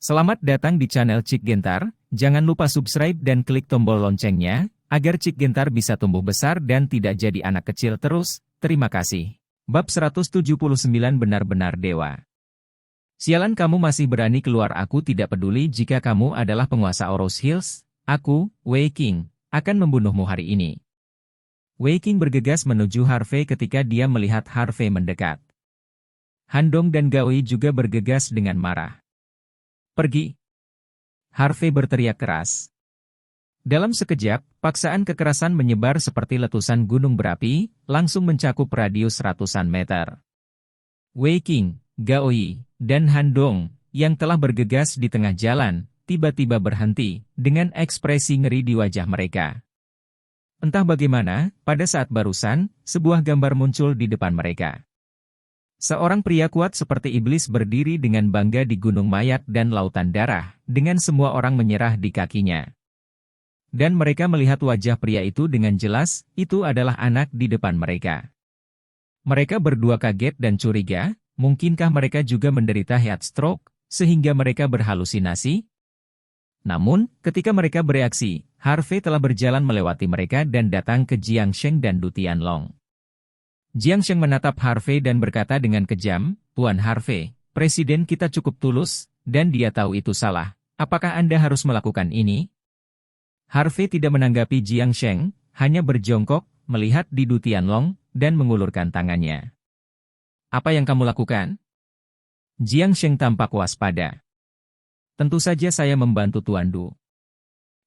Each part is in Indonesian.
Selamat datang di channel Cik Gentar, jangan lupa subscribe dan klik tombol loncengnya, agar Cik Gentar bisa tumbuh besar dan tidak jadi anak kecil terus, terima kasih. Bab 179 Benar-benar Dewa. Sialan kamu masih berani keluar, aku tidak peduli jika kamu adalah penguasa Oros Hills, aku, Wei King, akan membunuhmu hari ini. Wei King bergegas menuju Harvey ketika dia melihat Harvey mendekat. Han Dong dan Gaoi juga bergegas dengan marah. Pergi! Harvey berteriak keras. Dalam sekejap, paksaan kekerasan menyebar seperti letusan gunung berapi, langsung mencakup radius ratusan meter. Wei King, Gaoi, dan Han Dong, yang telah bergegas di tengah jalan, tiba-tiba berhenti, dengan ekspresi ngeri di wajah mereka. Entah bagaimana, pada saat barusan, sebuah gambar muncul di depan mereka. Seorang pria kuat seperti iblis berdiri dengan bangga di gunung mayat dan lautan darah, dengan semua orang menyerah di kakinya. Dan mereka melihat wajah pria itu dengan jelas, itu adalah anak di depan mereka. Mereka berdua kaget dan curiga, mungkinkah mereka juga menderita heat stroke, sehingga mereka berhalusinasi? Namun, ketika mereka bereaksi, Harvey telah berjalan melewati mereka dan datang ke Jiang Sheng dan Du Tianlong. Jiang Sheng menatap Harvey dan berkata dengan kejam, "Tuan Harvey, presiden kita cukup tulus, dan dia tahu itu salah. Apakah Anda harus melakukan ini?" Harvey tidak menanggapi Jiang Sheng, hanya berjongkok, melihat di Du Tianlong, dan mengulurkan tangannya. "Apa yang kamu lakukan?" Jiang Sheng tampak waspada. "Tentu saja saya membantu Tuan Du,"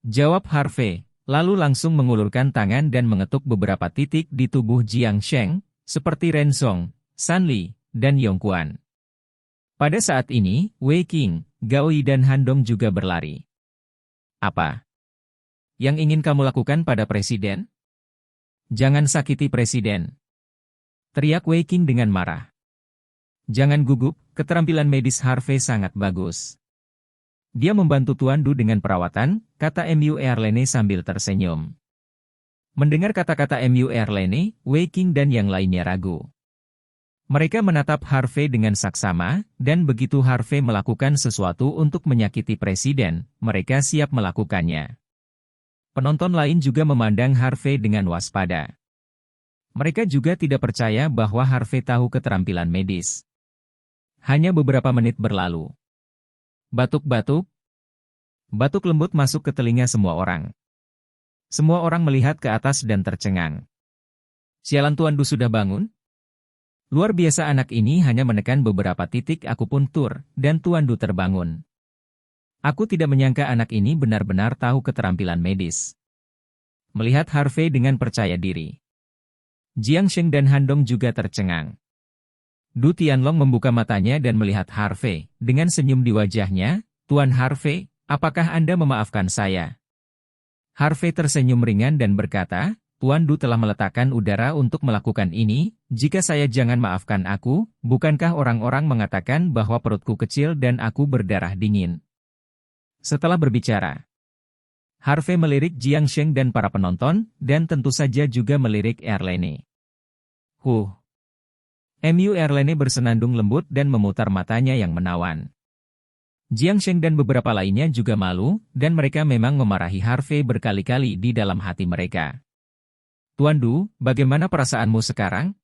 jawab Harvey, lalu langsung mengulurkan tangan dan mengetuk beberapa titik di tubuh Jiang Sheng, seperti Ren Song, San Li, dan Yong Quan. Pada saat ini, Wei King, Gaoi dan Han Dong juga berlari. "Apa yang ingin kamu lakukan pada presiden? Jangan sakiti presiden," teriak Wei King dengan marah. "Jangan gugup, keterampilan medis Harvey sangat bagus. Dia membantu Tuan Du dengan perawatan," kata Mu Erlene sambil tersenyum. Mendengar kata-kata Mu Erlene, Wei King dan yang lainnya ragu. Mereka menatap Harvey dengan saksama, dan begitu Harvey melakukan sesuatu untuk menyakiti presiden, mereka siap melakukannya. Penonton lain juga memandang Harvey dengan waspada. Mereka juga tidak percaya bahwa Harvey tahu keterampilan medis. Hanya beberapa menit berlalu. Batuk-batuk. Batuk lembut masuk ke telinga semua orang. Semua orang melihat ke atas dan tercengang. "Sialan, Tuan Du sudah bangun? Luar biasa, anak ini hanya menekan beberapa titik akupuntur, dan Tuan Du terbangun. Aku tidak menyangka anak ini benar-benar tahu keterampilan medis." Melihat Harvey dengan percaya diri, Jiang Sheng dan Han Dong juga tercengang. Du Tianlong membuka matanya dan melihat Harvey, dengan senyum di wajahnya, "Tuan Harvey, apakah Anda memaafkan saya?" Harvey tersenyum ringan dan berkata, "Tuan Du telah meletakkan udara untuk melakukan ini, jika saya jangan maafkan aku, bukankah orang-orang mengatakan bahwa perutku kecil dan aku berdarah dingin?" Setelah berbicara, Harvey melirik Jiang Sheng dan para penonton, dan tentu saja juga melirik Erlene. Mu Erlene bersenandung lembut dan memutar matanya yang menawan. Jiang Sheng dan beberapa lainnya juga malu, dan mereka memang memarahi Harvey berkali-kali di dalam hati mereka. "Tuan Du, bagaimana perasaanmu sekarang?"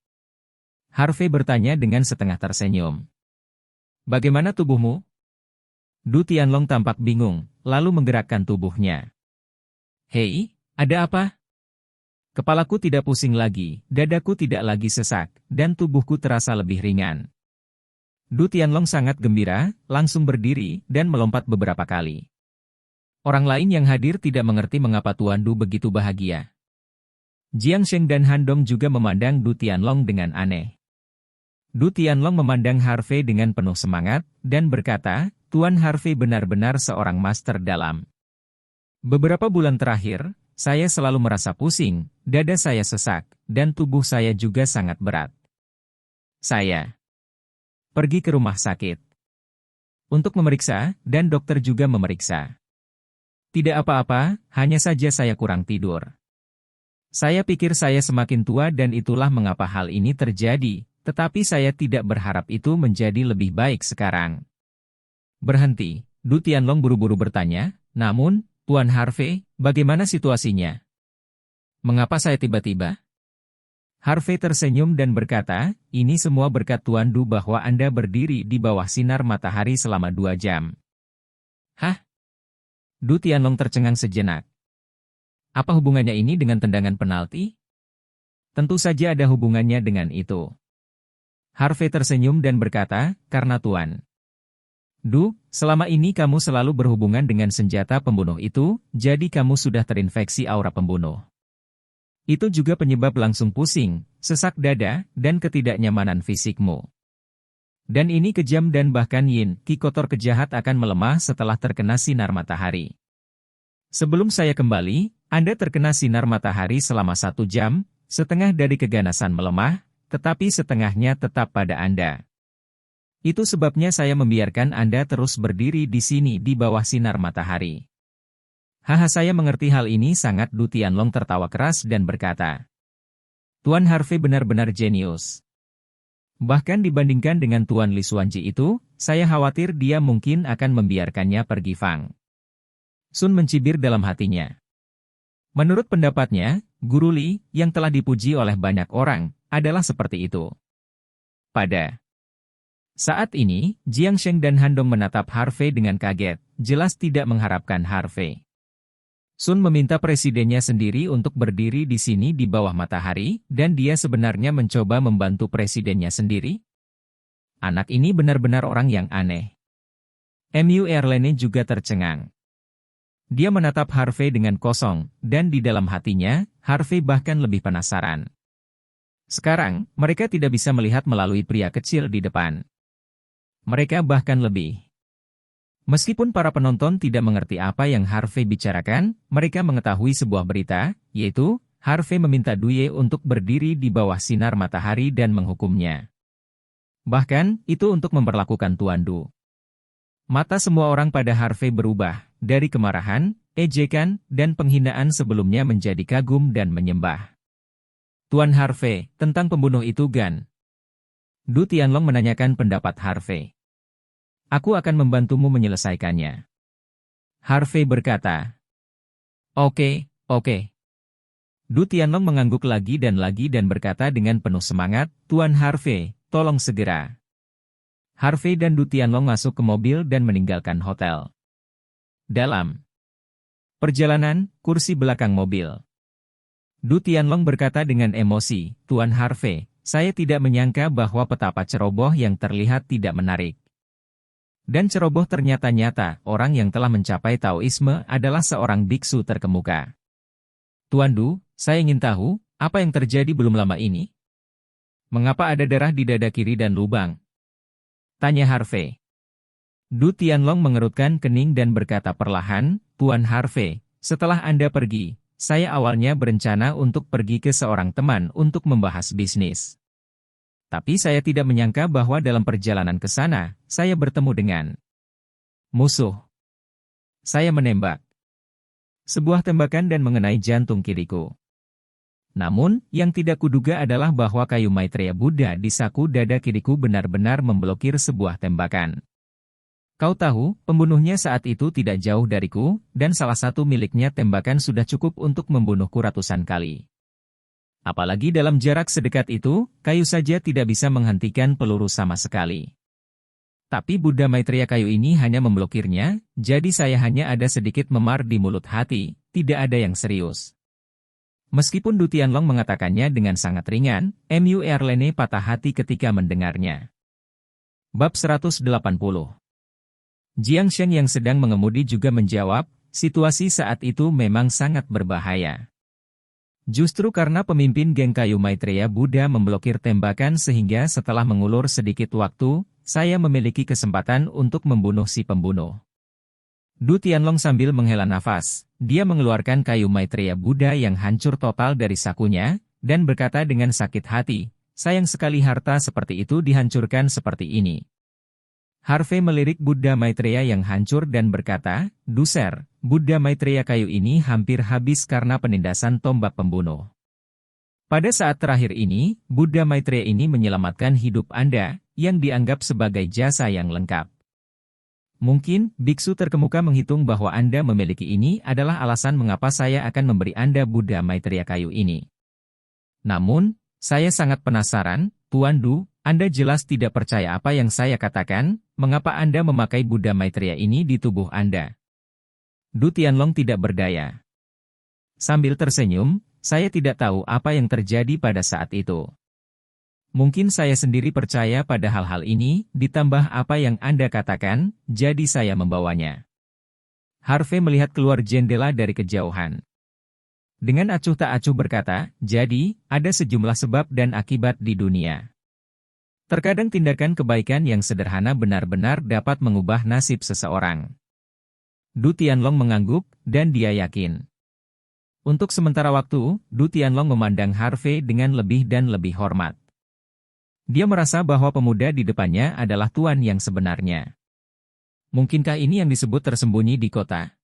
Harvey bertanya dengan setengah tersenyum. "Bagaimana tubuhmu?" Du Tianlong tampak bingung, lalu menggerakkan tubuhnya. "Hei, ada apa?" "Kepalaku tidak pusing lagi, dadaku tidak lagi sesak, dan tubuhku terasa lebih ringan." Du Tianlong sangat gembira, langsung berdiri, dan melompat beberapa kali. Orang lain yang hadir tidak mengerti mengapa Tuan Du begitu bahagia. Jiang Sheng dan Han Dong juga memandang Du Tianlong dengan aneh. Du Tianlong memandang Harvey dengan penuh semangat, dan berkata, "Tuan Harvey benar-benar seorang master dalam. Beberapa bulan terakhir, saya selalu merasa pusing, dada saya sesak, dan tubuh saya juga sangat berat. Saya pergi ke rumah sakit untuk memeriksa, dan dokter juga memeriksa. Tidak apa-apa, hanya saja saya kurang tidur. Saya pikir saya semakin tua dan itulah mengapa hal ini terjadi, tetapi saya tidak berharap itu menjadi lebih baik sekarang." Berhenti, Du Tianlong buru-buru bertanya, namun, Tuan Harvey, bagaimana situasinya? Mengapa saya tiba-tiba? Harvey tersenyum dan berkata, ini semua berkat Tuan Du bahwa Anda berdiri di bawah sinar matahari selama 2 jam. Hah? Du Tianlong tercengang sejenak. Apa hubungannya ini dengan tendangan penalti? Tentu saja ada hubungannya dengan itu. Harvey tersenyum dan berkata, karena Tuan Du, selama ini kamu selalu berhubungan dengan senjata pembunuh itu, jadi kamu sudah terinfeksi aura pembunuh. Itu juga penyebab langsung pusing, sesak dada, dan ketidaknyamanan fisikmu. Dan ini kejam dan bahkan yin, ki kotor kejahat akan melemah setelah terkena sinar matahari. Sebelum saya kembali, Anda terkena sinar matahari selama 1 jam, setengah dari keganasan melemah, tetapi setengahnya tetap pada Anda. Itu sebabnya saya membiarkan Anda terus berdiri di sini di bawah sinar matahari. Haha, saya mengerti hal ini sangat. Du Tianlong tertawa keras dan berkata, Tuan Harvey benar-benar jenius. Bahkan dibandingkan dengan Tuan Li Xuanji itu, saya khawatir dia mungkin akan membiarkannya pergi Fang. Sun mencibir dalam hatinya. Menurut pendapatnya, Guru Li, yang telah dipuji oleh banyak orang, adalah seperti itu. Pada saat ini, Jiang Sheng dan Handong menatap Harvey dengan kaget, jelas tidak mengharapkan Harvey. Sun meminta presidennya sendiri untuk berdiri di sini di bawah matahari, dan dia sebenarnya mencoba membantu presidennya sendiri. Anak ini benar-benar orang yang aneh. Mu Erlene juga tercengang. Dia menatap Harvey dengan kosong, dan di dalam hatinya, Harvey bahkan lebih penasaran. Sekarang, mereka tidak bisa melihat melalui pria kecil di depan. Mereka bahkan lebih. Meskipun para penonton tidak mengerti apa yang Harvey bicarakan, mereka mengetahui sebuah berita, yaitu, Harvey meminta Duye untuk berdiri di bawah sinar matahari dan menghukumnya. Bahkan, itu untuk memperlakukan Tuan Du. Mata semua orang pada Harvey berubah, dari kemarahan, ejekan, dan penghinaan sebelumnya menjadi kagum dan menyembah. Tuan Harvey, tentang pembunuh itu Gan. Du Tianlong menanyakan pendapat Harvey. Aku akan membantumu menyelesaikannya. Harvey berkata. Oke. Du Tianlong mengangguk lagi dan berkata dengan penuh semangat, Tuan Harvey, tolong segera. Harvey dan Du Tianlong masuk ke mobil dan meninggalkan hotel. Dalam perjalanan, kursi belakang mobil. Du Tianlong berkata dengan emosi, Tuan Harvey, saya tidak menyangka bahwa petapa ceroboh yang terlihat tidak menarik. Dan ceroboh ternyata nyata, orang yang telah mencapai Taoisme adalah seorang biksu terkemuka. Tuan Du, saya ingin tahu, apa yang terjadi belum lama ini? Mengapa ada darah di dada kiri dan lubang? Tanya Harvey. Du Tianlong mengerutkan kening dan berkata perlahan, Tuan Harvey, setelah Anda pergi, saya awalnya berencana untuk pergi ke seorang teman untuk membahas bisnis. Tapi saya tidak menyangka bahwa dalam perjalanan ke sana, saya bertemu dengan musuh. Saya menembak sebuah tembakan dan mengenai jantung kiriku. Namun, yang tidak kuduga adalah bahwa kayu Maitreya Buddha di saku dada kiriku benar-benar memblokir sebuah tembakan. Kau tahu, pembunuhnya saat itu tidak jauh dariku, dan salah satu miliknya tembakan sudah cukup untuk membunuhku ratusan kali. Apalagi dalam jarak sedekat itu, kayu saja tidak bisa menghentikan peluru sama sekali. Tapi Buddha Maitreya kayu ini hanya memblokirnya, jadi saya hanya ada sedikit memar di mulut hati, tidak ada yang serius. Meskipun Du Tianlong mengatakannya dengan sangat ringan, Mu Erlene patah hati ketika mendengarnya. Bab 180. Jiang Sheng yang sedang mengemudi juga menjawab, situasi saat itu memang sangat berbahaya. Justru karena pemimpin geng kayu Maitreya Buddha memblokir tembakan sehingga setelah mengulur sedikit waktu, saya memiliki kesempatan untuk membunuh si pembunuh. Du Tianlong sambil menghela nafas, dia mengeluarkan kayu Maitreya Buddha yang hancur total dari sakunya, dan berkata dengan sakit hati, sayang sekali harta seperti itu dihancurkan seperti ini. Harvey melirik Buddha Maitreya yang hancur dan berkata, Duser, Buddha Maitreya kayu ini hampir habis karena penindasan tombak pembunuh. Pada saat terakhir ini, Buddha Maitreya ini menyelamatkan hidup Anda, yang dianggap sebagai jasa yang lengkap. Mungkin, biksu terkemuka menghitung bahwa Anda memiliki ini adalah alasan mengapa saya akan memberi Anda Buddha Maitreya kayu ini. Namun, saya sangat penasaran, Tuan Du, Anda jelas tidak percaya apa yang saya katakan, mengapa Anda memakai Buddha Maitreya ini di tubuh Anda? Du Tianlong tidak berdaya. Sambil tersenyum, saya tidak tahu apa yang terjadi pada saat itu. Mungkin saya sendiri percaya pada hal-hal ini, ditambah apa yang Anda katakan, jadi saya membawanya. Harvey melihat keluar jendela dari kejauhan. Dengan acuh tak acuh berkata, jadi, ada sejumlah sebab dan akibat di dunia. Terkadang tindakan kebaikan yang sederhana benar-benar dapat mengubah nasib seseorang. Du Tianlong mengangguk, dan dia yakin. Untuk sementara waktu, Du Tianlong memandang Harvey dengan lebih dan lebih hormat. Dia merasa bahwa pemuda di depannya adalah tuan yang sebenarnya. Mungkinkah ini yang disebut tersembunyi di kota?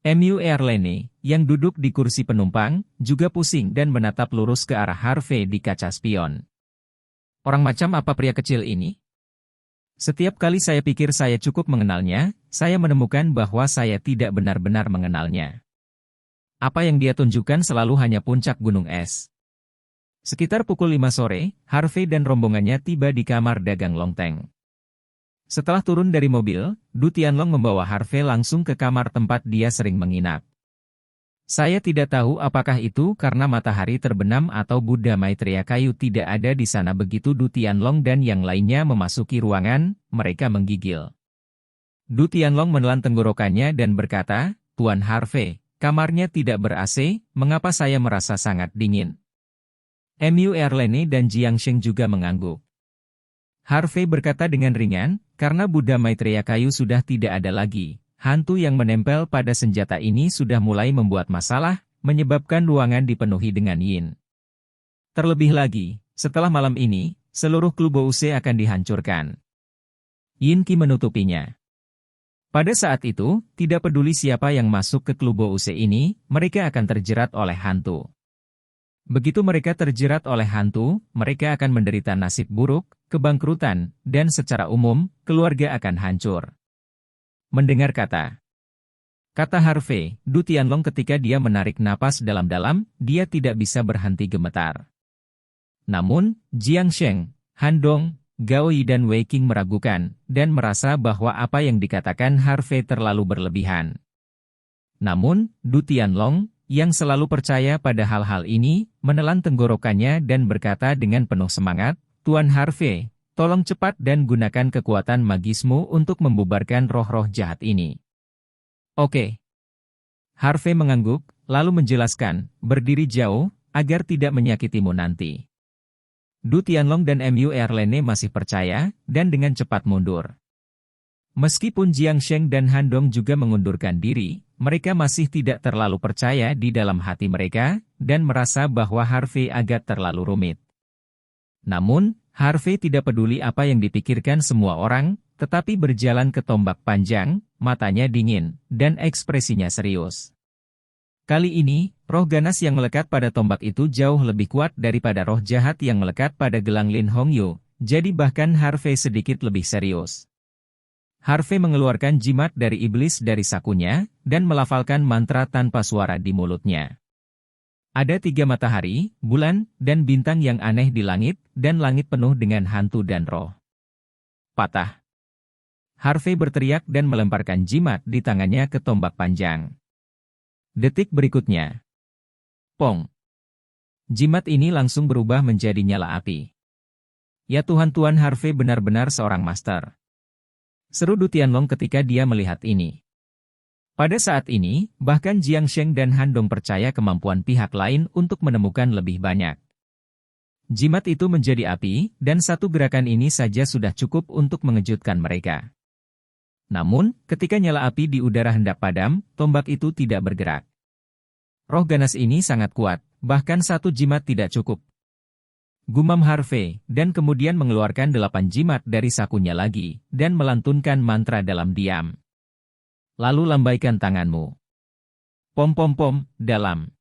Mu Erlene, yang duduk di kursi penumpang, juga pusing dan menatap lurus ke arah Harvey di kaca spion. Orang macam apa pria kecil ini? Setiap kali saya pikir saya cukup mengenalnya, saya menemukan bahwa saya tidak benar-benar mengenalnya. Apa yang dia tunjukkan selalu hanya puncak gunung es. Sekitar pukul 5 sore, Harvey dan rombongannya tiba di kamar dagang lonteng. Setelah turun dari mobil, Du Tianlong membawa Harvey langsung ke kamar tempat dia sering menginap. Saya tidak tahu apakah itu karena matahari terbenam atau Buddha Maitreya kayu tidak ada di sana. Begitu Du Tianlong dan yang lainnya memasuki ruangan, mereka menggigil. Du Tianlong menelan tenggorokannya dan berkata, Tuan Harvey, kamarnya tidak ber-AC, mengapa saya merasa sangat dingin? Mu Erlene dan Jiang Sheng juga mengangguk. Harvey berkata dengan ringan, karena Buddha Maitreya kayu sudah tidak ada lagi, hantu yang menempel pada senjata ini sudah mulai membuat masalah, menyebabkan ruangan dipenuhi dengan yin. Terlebih lagi, setelah malam ini, seluruh klub Bouse akan dihancurkan. Yin Qi menutupinya. Pada saat itu, tidak peduli siapa yang masuk ke klub Bouse ini, mereka akan terjerat oleh hantu. Begitu mereka terjerat oleh hantu, mereka akan menderita nasib buruk, kebangkrutan, dan secara umum, keluarga akan hancur. Mendengar kata Harvey, Du Tianlong ketika dia menarik napas dalam-dalam, dia tidak bisa berhenti gemetar. Namun, Jiang Sheng, Han Dong, Gao Yi dan Wei Qing meragukan, dan merasa bahwa apa yang dikatakan Harvey terlalu berlebihan. Namun, Du Tianlong, yang selalu percaya pada hal-hal ini, menelan tenggorokannya dan berkata dengan penuh semangat, Tuan Harvey, tolong cepat dan gunakan kekuatan magismu untuk membubarkan roh-roh jahat ini. Oke. Harvey mengangguk, lalu menjelaskan, berdiri jauh, agar tidak menyakitimu nanti. Du Tianlong dan Mu Erlene masih percaya, dan dengan cepat mundur. Meskipun Jiang Sheng dan Han Dong juga mengundurkan diri, mereka masih tidak terlalu percaya di dalam hati mereka, dan merasa bahwa Harvey agak terlalu rumit. Namun, Harvey tidak peduli apa yang dipikirkan semua orang, tetapi berjalan ke tombak panjang, matanya dingin, dan ekspresinya serius. Kali ini, roh ganas yang melekat pada tombak itu jauh lebih kuat daripada roh jahat yang melekat pada gelang Lin Hongyu, jadi bahkan Harvey sedikit lebih serius. Harvey mengeluarkan jimat dari iblis dari sakunya, dan melafalkan mantra tanpa suara di mulutnya. Ada 3 matahari, bulan, dan bintang yang aneh di langit, dan langit penuh dengan hantu dan roh. Patah. Harvey berteriak dan melemparkan jimat di tangannya ke tombak panjang. Detik berikutnya. Pong. Jimat ini langsung berubah menjadi nyala api. Ya Tuhan, Tuan Harvey benar-benar seorang master. Seru Du Tianlong ketika dia melihat ini. Pada saat ini, bahkan Jiang Sheng dan Han Dong percaya kemampuan pihak lain untuk menemukan lebih banyak. Jimat itu menjadi api, dan satu gerakan ini saja sudah cukup untuk mengejutkan mereka. Namun, ketika nyala api di udara hendak padam, tombak itu tidak bergerak. Roh ganas ini sangat kuat, bahkan satu jimat tidak cukup. Gumam Harvey, dan kemudian mengeluarkan 8 jimat dari sakunya lagi, dan melantunkan mantra dalam diam. Lalu lambaikan tanganmu. Pom-pom-pom, dalam.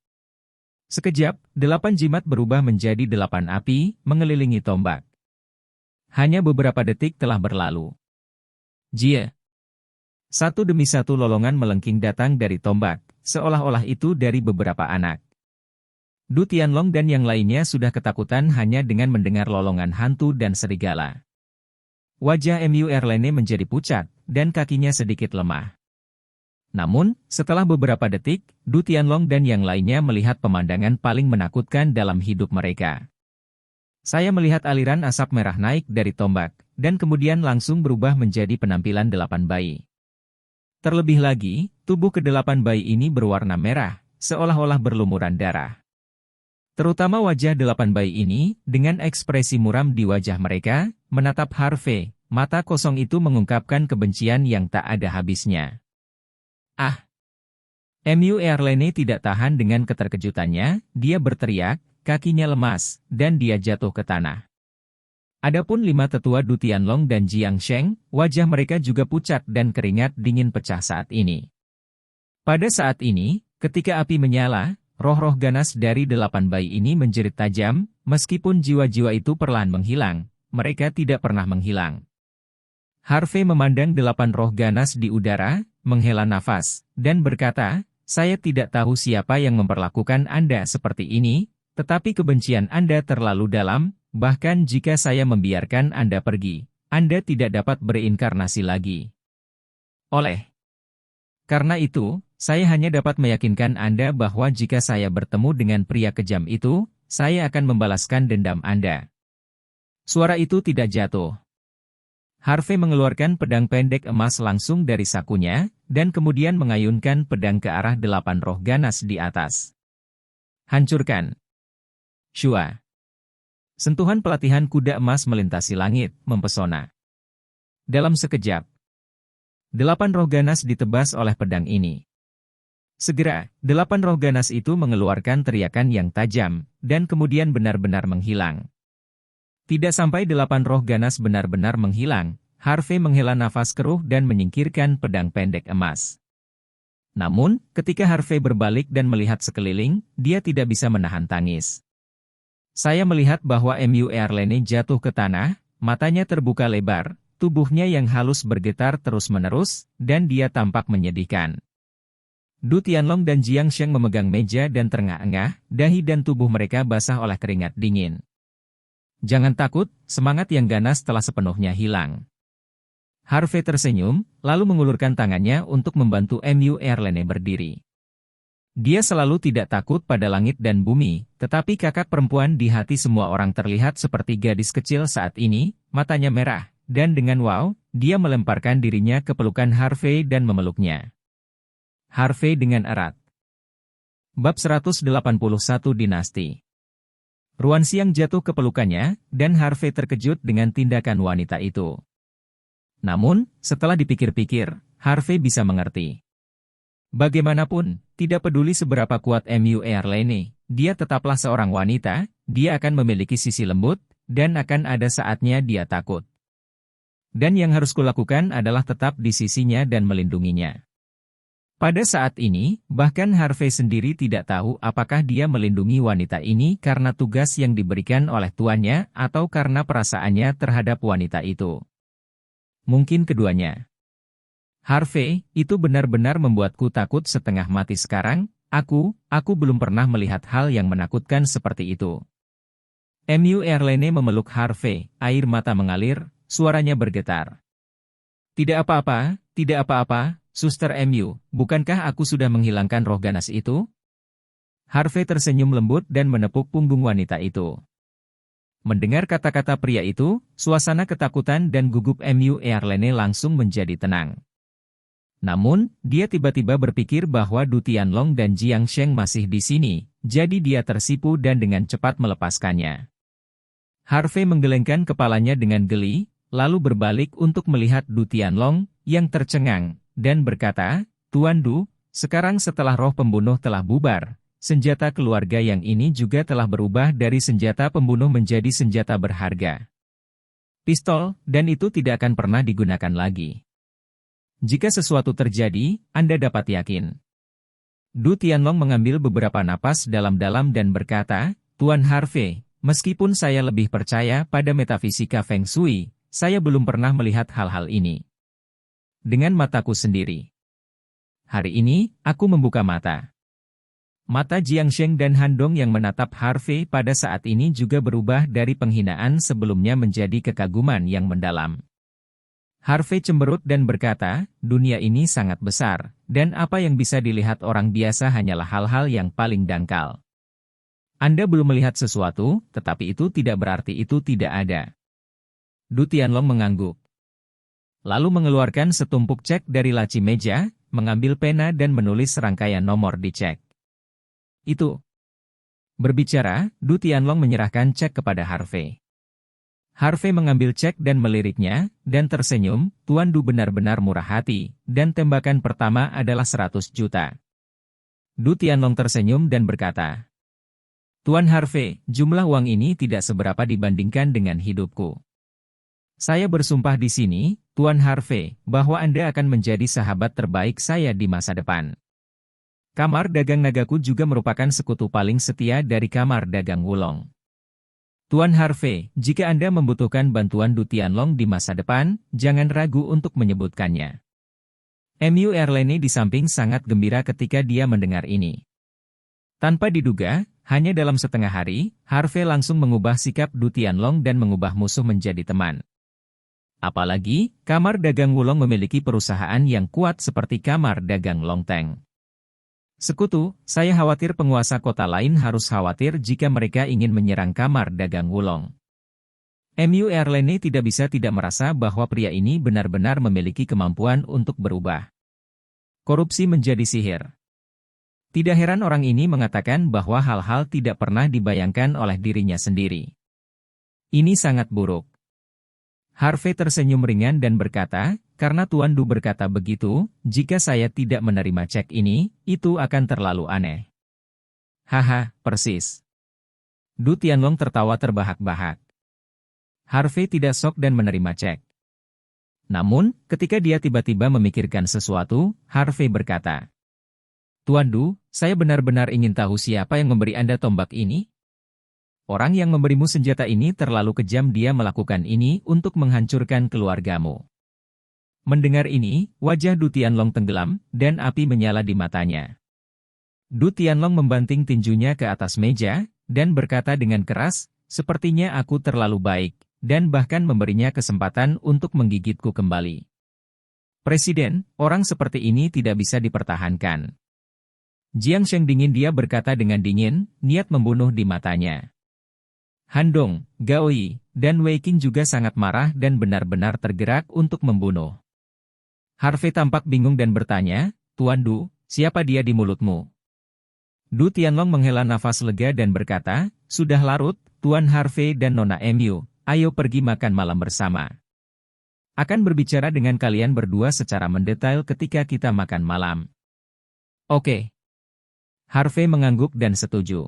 Sekejap, 8 jimat berubah menjadi 8 api, mengelilingi tombak. Hanya beberapa detik telah berlalu. Jie. Satu demi satu lolongan melengking datang dari tombak, seolah-olah itu dari beberapa anak. Du Tianlong dan yang lainnya sudah ketakutan hanya dengan mendengar lolongan hantu dan serigala. Wajah Mu Erlene menjadi pucat, dan kakinya sedikit lemah. Namun, setelah beberapa detik, Du Tianlong dan yang lainnya melihat pemandangan paling menakutkan dalam hidup mereka. Saya melihat aliran asap merah naik dari tombak, dan kemudian langsung berubah menjadi penampilan 8 bayi. Terlebih lagi, tubuh ke-8 bayi ini berwarna merah, seolah-olah berlumuran darah. Terutama wajah 8 bayi ini, dengan ekspresi muram di wajah mereka, menatap Harvey, mata kosong itu mengungkapkan kebencian yang tak ada habisnya. Ah! Mu Erlene tidak tahan dengan keterkejutannya, dia berteriak, kakinya lemas, dan dia jatuh ke tanah. Adapun 5 tetua Du Tianlong dan Jiang Sheng, wajah mereka juga pucat dan keringat dingin pecah saat ini. Pada saat ini, ketika api menyala, roh-roh ganas dari 8 bayi ini menjerit tajam, meskipun jiwa-jiwa itu perlahan menghilang, mereka tidak pernah menghilang. Harvey memandang 8 roh ganas di udara, menghela nafas, dan berkata, saya tidak tahu siapa yang memperlakukan Anda seperti ini, tetapi kebencian Anda terlalu dalam, bahkan jika saya membiarkan Anda pergi, Anda tidak dapat bereinkarnasi lagi. Karena itu, saya hanya dapat meyakinkan Anda bahwa jika saya bertemu dengan pria kejam itu, saya akan membalaskan dendam Anda. Suara itu tidak jatuh. Harvey mengeluarkan pedang pendek emas langsung dari sakunya, dan kemudian mengayunkan pedang ke arah 8 roh ganas di atas. Hancurkan. Shua. Sentuhan pelatihan kuda emas melintasi langit, mempesona. Dalam sekejap, 8 roh ganas ditebas oleh pedang ini. Segera, 8 roh ganas itu mengeluarkan teriakan yang tajam, dan kemudian benar-benar menghilang. Tidak sampai 8 roh ganas benar-benar menghilang, Harvey menghela nafas keruh dan menyingkirkan pedang pendek emas. Namun, ketika Harvey berbalik dan melihat sekeliling, dia tidak bisa menahan tangis. Saya melihat bahwa Mu Erlene jatuh ke tanah, matanya terbuka lebar, tubuhnya yang halus bergetar terus-menerus, dan dia tampak menyedihkan. Du Tianlong dan Jiang Sheng memegang meja dan terengah-engah, dahi dan tubuh mereka basah oleh keringat dingin. Jangan takut, semangat yang ganas telah sepenuhnya hilang. Harvey tersenyum, lalu mengulurkan tangannya untuk membantu Mu Erlene berdiri. Dia selalu tidak takut pada langit dan bumi, tetapi kakak perempuan di hati semua orang terlihat seperti gadis kecil saat ini, matanya merah, dan dengan wow, dia melemparkan dirinya ke pelukan Harvey dan memeluknya. Harvey dengan erat. Bab 181 Dinasti. Ruan Xiang jatuh ke pelukannya, dan Harvey terkejut dengan tindakan wanita itu. Namun, setelah dipikir-pikir, Harvey bisa mengerti. Bagaimanapun, tidak peduli seberapa kuat Mu Erlene, dia tetaplah seorang wanita, dia akan memiliki sisi lembut, dan akan ada saatnya dia takut. Dan yang harus kulakukan adalah tetap di sisinya dan melindunginya. Pada saat ini, bahkan Harvey sendiri tidak tahu apakah dia melindungi wanita ini karena tugas yang diberikan oleh tuannya atau karena perasaannya terhadap wanita itu. Mungkin keduanya. Harvey, itu benar-benar membuatku takut setengah mati sekarang, aku belum pernah melihat hal yang menakutkan seperti itu. Mu Erlene memeluk Harvey, air mata mengalir, suaranya bergetar. Tidak apa-apa, Suster Mu, bukankah aku sudah menghilangkan roh ganas itu? Harvey tersenyum lembut dan menepuk punggung wanita itu. Mendengar kata-kata pria itu, suasana ketakutan dan gugup Mu Erlene langsung menjadi tenang. Namun, dia tiba-tiba berpikir bahwa Du Tianlong dan Jiang Sheng masih di sini, jadi dia tersipu dan dengan cepat melepaskannya. Harvey menggelengkan kepalanya dengan geli, lalu berbalik untuk melihat Du Tianlong, yang tercengang, dan berkata, Tuan Du, sekarang setelah roh pembunuh telah bubar, senjata keluarga yang ini juga telah berubah dari senjata pembunuh menjadi senjata berharga. Pistol, dan itu tidak akan pernah digunakan lagi. Jika sesuatu terjadi, Anda dapat yakin. Du Tianlong mengambil beberapa napas dalam-dalam dan berkata, Tuan Harvey, meskipun saya lebih percaya pada metafisika Feng Shui, saya belum pernah melihat hal-hal ini. Dengan mataku sendiri. Hari ini, aku membuka mata. Mata Jiang Sheng dan Handong yang menatap Harvey pada saat ini juga berubah dari penghinaan sebelumnya menjadi kekaguman yang mendalam. Harvey cemberut dan berkata, dunia ini sangat besar, dan apa yang bisa dilihat orang biasa hanyalah hal-hal yang paling dangkal. Anda belum melihat sesuatu, tetapi itu tidak berarti itu tidak ada. Du Tianlong mengangguk. Lalu mengeluarkan setumpuk cek dari laci meja, mengambil pena dan menulis serangkaian nomor di cek. Itu. Berbicara, Du Tianlong menyerahkan cek kepada Harvey. Harvey mengambil cek dan meliriknya, dan tersenyum, Tuan Du benar-benar murah hati, dan tembakan pertama adalah 100 juta. Du Tianlong tersenyum dan berkata, Tuan Harvey, jumlah uang ini tidak seberapa dibandingkan dengan hidupku. Saya bersumpah di sini, Tuan Harvey, bahwa Anda akan menjadi sahabat terbaik saya di masa depan. Kamar dagang nagaku juga merupakan sekutu paling setia dari kamar dagang Wulong. Tuan Harvey, jika Anda membutuhkan bantuan Du Tianlong di masa depan, jangan ragu untuk menyebutkannya. Mu Erlene di samping sangat gembira ketika dia mendengar ini. Tanpa diduga, hanya dalam setengah hari, Harvey langsung mengubah sikap Du Tianlong dan mengubah musuh menjadi teman. Apalagi, kamar dagang Wulong memiliki perusahaan yang kuat seperti kamar dagang Longteng. Sekutu, saya khawatir penguasa kota lain harus khawatir jika mereka ingin menyerang kamar dagang Wulong. Mu Erlene tidak bisa tidak merasa bahwa pria ini benar-benar memiliki kemampuan untuk berubah. Korupsi menjadi sihir. Tidak heran orang ini mengatakan bahwa hal-hal tidak pernah dibayangkan oleh dirinya sendiri. Ini sangat buruk. Harvey tersenyum ringan dan berkata, karena Tuan Du berkata begitu, jika saya tidak menerima cek ini, itu akan terlalu aneh. Haha, persis. Du Tianlong tertawa terbahak-bahak. Harvey tidak shock dan menerima cek. Namun, ketika dia tiba-tiba memikirkan sesuatu, Harvey berkata, Tuan Du, saya benar-benar ingin tahu siapa yang memberi Anda tombak ini? Orang yang memberimu senjata ini terlalu kejam, dia melakukan ini untuk menghancurkan keluargamu. Mendengar ini, wajah Du Tianlong tenggelam, dan api menyala di matanya. Du Tianlong membanting tinjunya ke atas meja, dan berkata dengan keras, sepertinya aku terlalu baik, dan bahkan memberinya kesempatan untuk menggigitku kembali. Presiden, orang seperti ini tidak bisa dipertahankan. Jiang Sheng dingin, dia berkata dengan dingin, niat membunuh di matanya. Handong, Gao Yi, dan Wei Qing juga sangat marah dan benar-benar tergerak untuk membunuh. Harvey tampak bingung dan bertanya, Tuan Du, siapa dia di mulutmu? Du Tianlong menghela nafas lega dan berkata, sudah larut, Tuan Harvey dan Nona Mu, ayo pergi makan malam bersama. Akan berbicara dengan kalian berdua secara mendetail ketika kita makan malam. Oke. Harvey mengangguk dan setuju.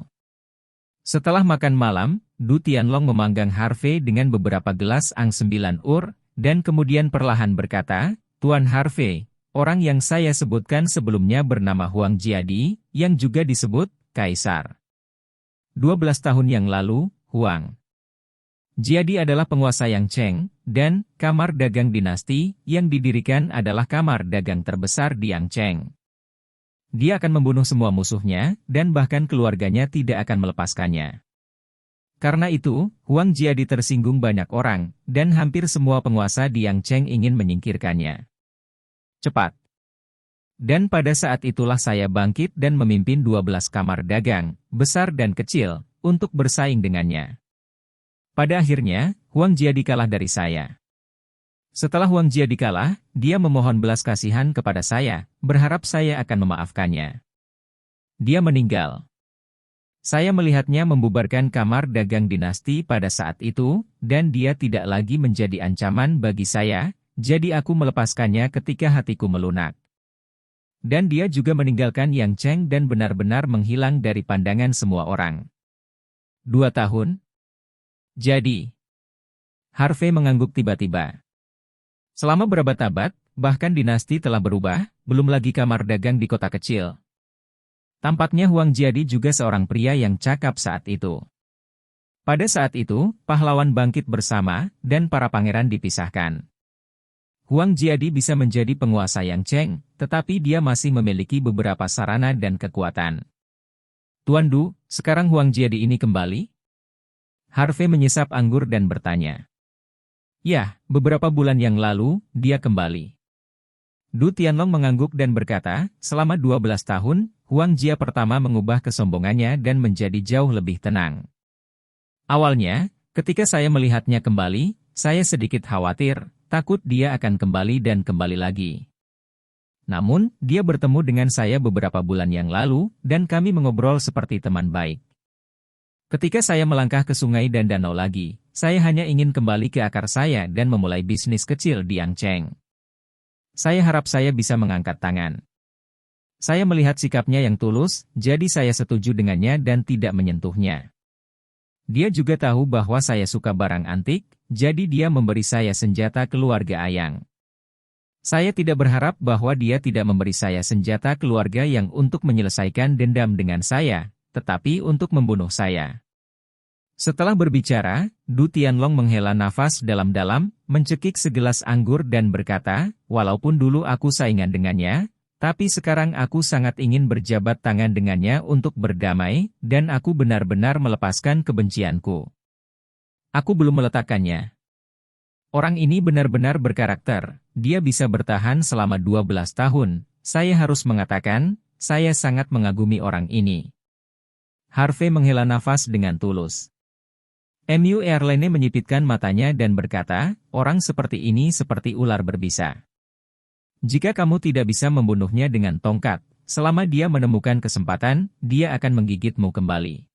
Setelah makan malam, Du Tianlong memanggang Harvey dengan beberapa gelas Ang 9 Ur, dan kemudian perlahan berkata, Tuan Harvey, orang yang saya sebutkan sebelumnya bernama Huang Jiadi, yang juga disebut Kaisar. 12 tahun yang lalu, Huang Jiadi adalah penguasa Yang Cheng, dan kamar dagang dinasti yang didirikan adalah kamar dagang terbesar di Yang Cheng. Dia akan membunuh semua musuhnya, dan bahkan keluarganya tidak akan melepaskannya. Karena itu, Huang Jiadi tersinggung banyak orang, dan hampir semua penguasa di Yang Cheng ingin menyingkirkannya. Cepat. Dan pada saat itulah saya bangkit dan memimpin 12 kamar dagang, besar dan kecil, untuk bersaing dengannya. Pada akhirnya, Huang Jiadi kalah dari saya. Setelah Huang Jiadi kalah, dia memohon belas kasihan kepada saya, berharap saya akan memaafkannya. Dia meninggal. Saya melihatnya membubarkan kamar dagang dinasti pada saat itu, dan dia tidak lagi menjadi ancaman bagi saya, jadi aku melepaskannya ketika hatiku melunak. Dan dia juga meninggalkan Yang Cheng dan benar-benar menghilang dari pandangan semua orang. 2 tahun. Jadi, Harvey mengangguk tiba-tiba. Selama berabad-abad, bahkan dinasti telah berubah, belum lagi kamar dagang di kota kecil. Tampaknya Huang Jiadi juga seorang pria yang cakap saat itu. Pada saat itu, pahlawan bangkit bersama, dan para pangeran dipisahkan. Huang Jiadi bisa menjadi penguasa Yang Cheng, tetapi dia masih memiliki beberapa sarana dan kekuatan. Tuan Du, sekarang Huang Jiadi ini kembali? Harvey menyesap anggur dan bertanya. Ya, beberapa bulan yang lalu, dia kembali. Du Tianlong mengangguk dan berkata, selama 12 tahun, Huang Jia pertama mengubah kesombongannya dan menjadi jauh lebih tenang. Awalnya, ketika saya melihatnya kembali, saya sedikit khawatir, takut dia akan kembali dan kembali lagi. Namun, dia bertemu dengan saya beberapa bulan yang lalu, dan kami mengobrol seperti teman baik. Ketika saya melangkah ke sungai dan danau lagi, saya hanya ingin kembali ke akar saya dan memulai bisnis kecil di Yangcheng. Saya harap saya bisa mengangkat tangan. Saya melihat sikapnya yang tulus, jadi saya setuju dengannya dan tidak menyentuhnya. Dia juga tahu bahwa saya suka barang antik, jadi dia memberi saya senjata keluarga Ayang. Saya tidak berharap bahwa dia tidak memberi saya senjata keluarga yang untuk menyelesaikan dendam dengan saya, tetapi untuk membunuh saya. Setelah berbicara, Du Tianlong menghela nafas dalam-dalam, mencekik segelas anggur dan berkata, walaupun dulu aku saingan dengannya, tapi sekarang aku sangat ingin berjabat tangan dengannya untuk berdamai, dan aku benar-benar melepaskan kebencianku. Aku belum meletakkannya. Orang ini benar-benar berkarakter, dia bisa bertahan selama 12 tahun, saya harus mengatakan, saya sangat mengagumi orang ini. Harvey menghela nafas dengan tulus. MU Airline menyipitkan matanya dan berkata, orang seperti ini seperti ular berbisa. Jika kamu tidak bisa membunuhnya dengan tongkat, selama dia menemukan kesempatan, dia akan menggigitmu kembali.